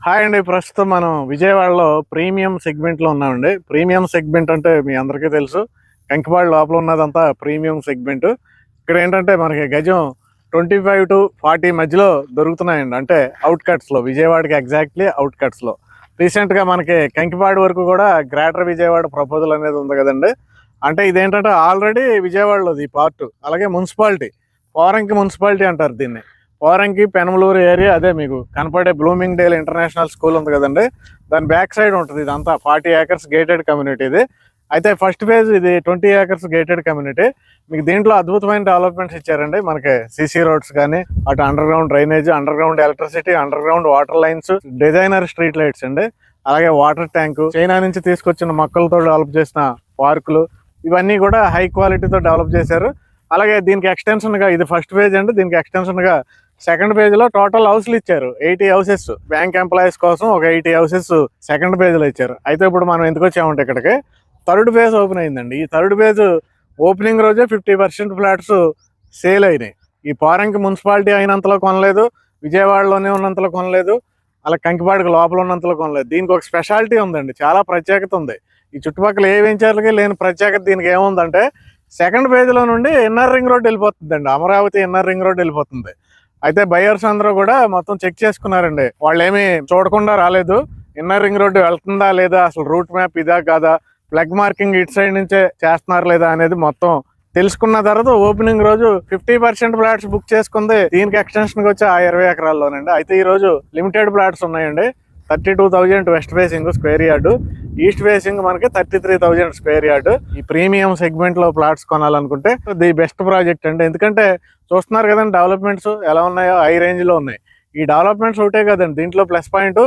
Hi అండి. ప్రస్తుతం మనం విజయవాడలో ప్రీమియం సెగ్మెంట్లో ఉన్నామండి. ప్రీమియం సెగ్మెంట్ అంటే మీ అందరికీ తెలుసు. కంకిపాడు లోపల ఉన్నదంతా ప్రీమియం సెగ్మెంట్. ఇక్కడ ఏంటంటే మనకి గజం 25 to 40 మధ్యలో దొరుకుతున్నాయండి. అంటే అవుట్కట్స్లో, విజయవాడకి ఎగ్జాక్ట్లీ అవుట్కట్స్లో. రీసెంట్గా మనకి కంకిపాడు వరకు కూడా గ్రేటర్ విజయవాడ ప్రపోజల్ అనేది ఉంది కదండి. అంటే ఇదేంటంటే ఆల్రెడీ విజయవాడలో ఈ పార్ట్. అలాగే మున్సిపాలిటీ, పోరంకి మున్సిపాలిటీ అంటారు దీన్ని. పోరంకి పెనమలూరు ఏరియా, అదే మీకు కనపడే బ్లూమింగ్ డేల్ ఇంటర్నేషనల్ స్కూల్ ఉంది కదండి, దాని బ్యాక్ సైడ్ ఉంటుంది. ఇదంతా 40 acres గేటెడ్ కమ్యూనిటీ ఇది. అయితే ఫస్ట్ ఫేజ్ ఇది 20 acres గేటెడ్ కమ్యూనిటీ. మీకు దీంట్లో అద్భుతమైన డెవలప్మెంట్స్ ఇచ్చారండి. మనకి సీసీ రోడ్స్ కానీ, అటు under ground drainage, under ground electricity, under ground water lines, designer street lights అండి, అలాగే వాటర్ ట్యాంకు, చైనా నుంచి తీసుకొచ్చిన మొక్కలతో డెవలప్ చేసిన పార్కులు, ఇవన్నీ కూడా హై క్వాలిటీతో డెవలప్ చేశారు. అలాగే దీనికి ఎక్స్టెన్షన్గా, ఇది ఫస్ట్ ఫేజ్ అండి, దీనికి ఎక్స్టెన్షన్గా సెకండ్ పేజ్లో టోటల్ హౌస్లు ఇచ్చారు. 80 houses బ్యాంక్ ఎంప్లాయీస్ కోసం ఒక 80 houses సెకండ్ పేజ్లో ఇచ్చారు. అయితే ఇప్పుడు మనం ఎందుకు వచ్చామంటే ఇక్కడికి థర్డ్ ఫేజ్ ఓపెన్ అయిందండి. ఈ థర్డ్ ఫేజ్ ఓపెనింగ్ రోజే 50% ఫ్లాట్స్ సేల్ అయినాయి. ఈ పోరంకి మున్సిపాలిటీ అయినంతలో కొనలేదు, విజయవాడలోనే ఉన్నంతలో కొనలేదు, అలా కంకిపాడికి లోపల ఉన్నంతలో కొనలేదు. దీనికి ఒక స్పెషాలిటీ ఉందండి, చాలా ప్రత్యేకత ఉంది. ఈ చుట్టుపక్కల ఏ వెంచర్లకి లేని ప్రత్యేకత దీనికి ఏముందంటే, సెకండ్ పేజ్లో నుండి ఇన్నర్ రింగ్ రోడ్ వెళ్ళిపోతుందండి. అమరావతి ఇన్నర్ రింగ్ రోడ్ వెళ్ళిపోతుంది. అయితే బయర్స్ అందరూ కూడా మొత్తం చెక్ చేసుకున్నారండి. వాళ్ళు ఏమీ చూడకుండా రాలేదు. ఇన్నర్ రింగ్ రోడ్డు వెళ్తుందా లేదా, అసలు రూట్ మ్యాప్ ఇదా కాదా, ప్లగ్ మార్కింగ్ ఇటు సైడ్ నుంచే చేస్తున్నారు లేదా అనేది మొత్తం తెలుసుకున్న తర్వాత ఓపెనింగ్ రోజు 50% ఫ్లాట్స్ బుక్ చేసుకుంది. దీనికి ఎక్స్టెన్షన్ వచ్చి ఆ 20 ఎకరాల్లోనండి. అయితే ఈ రోజు లిమిటెడ్ ఫ్లాట్స్ ఉన్నాయండి. 32,000 west facing square yard, east facing మనకి 33,000 స్క్వేర్ యార్డు. ఈ ప్రీమియం సెగ్మెంట్ లో ఫ్లాట్స్ కొనాలనుకుంటే ది బెస్ట్ ప్రాజెక్ట్ అండి. ఎందుకంటే చూస్తున్నారు కదండి డెవలప్మెంట్స్ ఎలా ఉన్నాయో, హై రేంజ్ లో ఉన్నాయి. ఈ డెవలప్మెంట్స్ ఒకటే కదండి, దీంట్లో ప్లస్ పాయింట్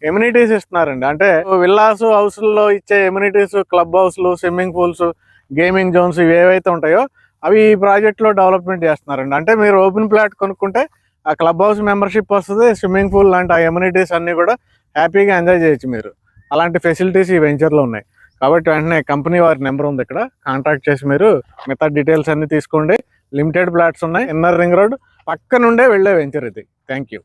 ఎమ్యూనిటీస్ ఇస్తున్నారండి. అంటే విల్లాస్ హౌస్లలో ఇచ్చే ఎమ్యూనిటీస్, క్లబ్ హౌస్లు, స్విమ్మింగ్ పూల్స్, గేమింగ్ జోన్స్, ఇవి ఏవైతే ఉంటాయో అవి ఈ ప్రాజెక్ట్ లో డెవలప్మెంట్ చేస్తున్నారండి. అంటే మీరు ఓపెన్ ప్లాట్ కొనుక్కుంటే ఆ క్లబ్ హౌస్ మెంబర్షిప్ వస్తుంది, స్విమ్మింగ్ పూల్ లాంటి ఆ ఎమ్యూనిటీస్ అన్ని కూడా హ్యాపీగా ఎంజాయ్ చేయొచ్చు మీరు. అలాంటి ఫెసిలిటీస్ ఈ వెంచర్లో ఉన్నాయి. కాబట్టి వెంటనే కంపెనీ వారి నెంబర్ ఉంది, ఇక్కడ కాంటాక్ట్ చేసి మీరు మిగతా డీటెయిల్స్ అన్ని తీసుకోండి. లిమిటెడ్ ఫ్లాట్స్ ఉన్నాయి, ఇన్నర్ రింగ్ రోడ్ పక్క నుండే వెళ్ళే వెంచర్ ఇది. Thank you.